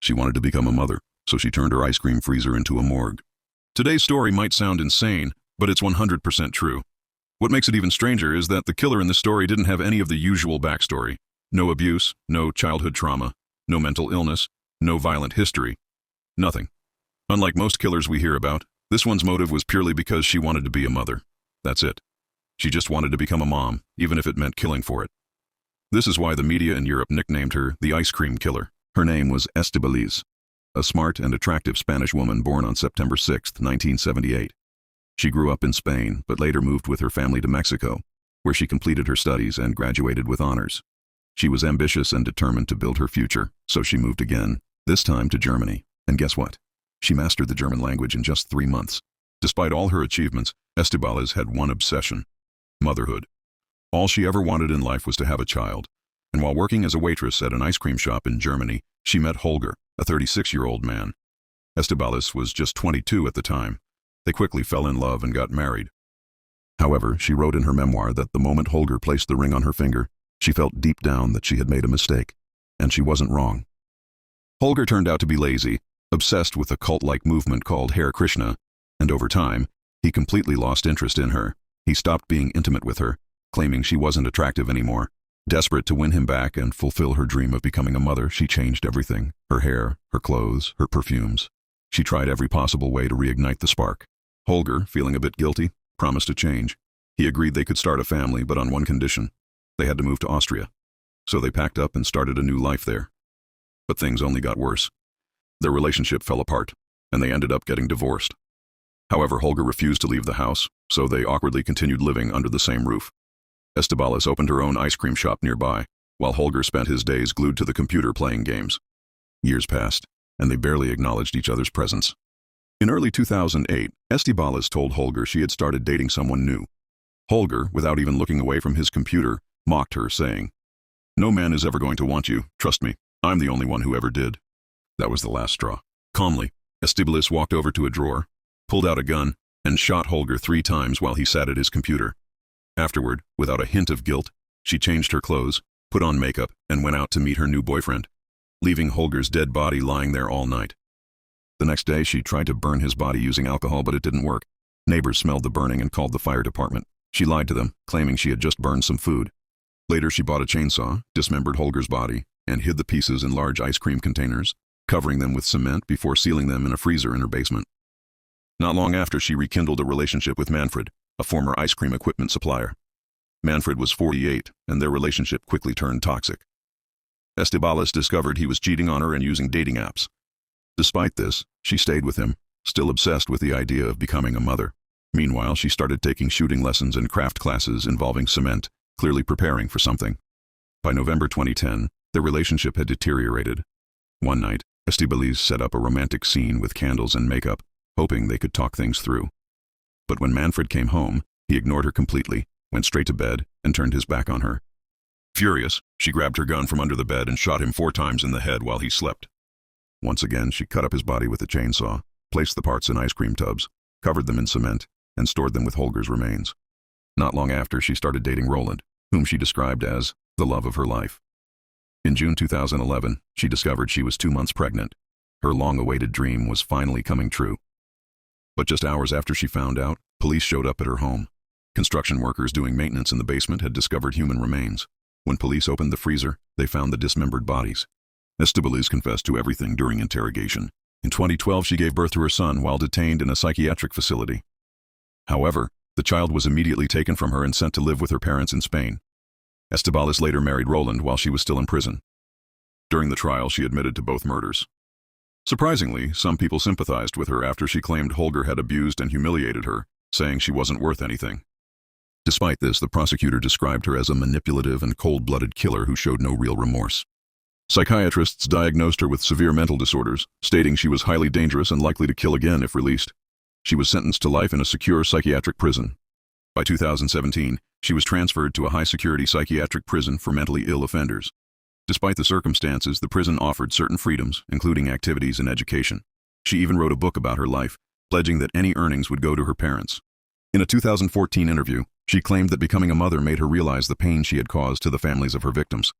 She wanted to become a mother, so she turned her ice cream freezer into a morgue. Today's story might sound insane, but it's 100% true. What makes it even stranger is that the killer in this story didn't have any of the usual backstory. No abuse, no childhood trauma, no mental illness, no violent history. Nothing. Unlike most killers we hear about, this one's motive was purely because she wanted to be a mother. That's it. She just wanted to become a mom, even if it meant killing for it. This is why the media in Europe nicknamed her the Ice Cream Killer. Her name was Estibaliz, a smart and attractive Spanish woman born on September 6, 1978. She grew up in Spain, but later moved with her family to Mexico, where she completed her studies and graduated with honors. She was ambitious and determined to build her future, so she moved again, this time to Germany. And guess what? She mastered the German language in just 3 months. Despite all her achievements, Estibaliz had one obsession: motherhood. All she ever wanted in life was to have a child. And while working as a waitress at an ice cream shop in Germany, she met Holger, a 36-year-old man. Estibaliz was just 22 at the time. They quickly fell in love and got married. However, she wrote in her memoir that the moment Holger placed the ring on her finger, she felt deep down that she had made a mistake. And she wasn't wrong. Holger turned out to be lazy, obsessed with a cult-like movement called Hare Krishna, and over time, he completely lost interest in her. He stopped being intimate with her, claiming she wasn't attractive anymore. Desperate to win him back and fulfill her dream of becoming a mother, she changed everything: her hair, her clothes, her perfumes. She tried every possible way to reignite the spark. Holger, feeling a bit guilty, promised to change. He agreed they could start a family, but on one condition: they had to move to Austria. So they packed up and started a new life there. But things only got worse. Their relationship fell apart, and they ended up getting divorced. However, Holger refused to leave the house, so they awkwardly continued living under the same roof. Estibaliz opened her own ice cream shop nearby, while Holger spent his days glued to the computer playing games. Years passed, and they barely acknowledged each other's presence. In early 2008, Estibaliz told Holger she had started dating someone new. Holger, without even looking away from his computer, mocked her, saying, "No man is ever going to want you, trust me, I'm the only one who ever did." That was the last straw. Calmly, Estibaliz walked over to a drawer, pulled out a gun, and shot Holger 3 times while he sat at his computer. Afterward, without a hint of guilt, she changed her clothes, put on makeup, and went out to meet her new boyfriend, leaving Holger's dead body lying there all night. The next day, she tried to burn his body using alcohol, but it didn't work. Neighbors smelled the burning and called the fire department. She lied to them, claiming she had just burned some food. Later, she bought a chainsaw, dismembered Holger's body, and hid the pieces in large ice cream containers, covering them with cement before sealing them in a freezer in her basement. Not long after, she rekindled a relationship with Manfred, a former ice cream equipment supplier. Manfred was 48, and their relationship quickly turned toxic. Estibaliz discovered he was cheating on her and using dating apps. Despite this, she stayed with him, still obsessed with the idea of becoming a mother. Meanwhile, she started taking shooting lessons and craft classes involving cement, clearly preparing for something. By November 2010, their relationship had deteriorated. One night, Estibaliz set up a romantic scene with candles and makeup, hoping they could talk things through. But when Manfred came home, he ignored her completely, went straight to bed, and turned his back on her. Furious, she grabbed her gun from under the bed and shot him 4 times in the head while he slept. Once again, she cut up his body with a chainsaw, placed the parts in ice cream tubs, covered them in cement, and stored them with Holger's remains. Not long after, she started dating Roland, whom she described as the love of her life. In June 2011, she discovered she was 2 months pregnant. Her long-awaited dream was finally coming true. But just hours after she found out, police showed up at her home. Construction workers doing maintenance in the basement had discovered human remains. When police opened the freezer, they found the dismembered bodies. Estibaliz confessed to everything during interrogation. In 2012, she gave birth to her son while detained in a psychiatric facility. However, the child was immediately taken from her and sent to live with her parents in Spain. Estibaliz later married Roland while she was still in prison. During the trial, she admitted to both murders. Surprisingly, some people sympathized with her after she claimed Holger had abused and humiliated her, saying she wasn't worth anything. Despite this, the prosecutor described her as a manipulative and cold-blooded killer who showed no real remorse. Psychiatrists diagnosed her with severe mental disorders, stating she was highly dangerous and likely to kill again if released. She was sentenced to life in a secure psychiatric prison. By 2017, she was transferred to a high-security psychiatric prison for mentally ill offenders. Despite the circumstances, the prison offered certain freedoms, including activities and education. She even wrote a book about her life, pledging that any earnings would go to her parents. In a 2014 interview, she claimed that becoming a mother made her realize the pain she had caused to the families of her victims.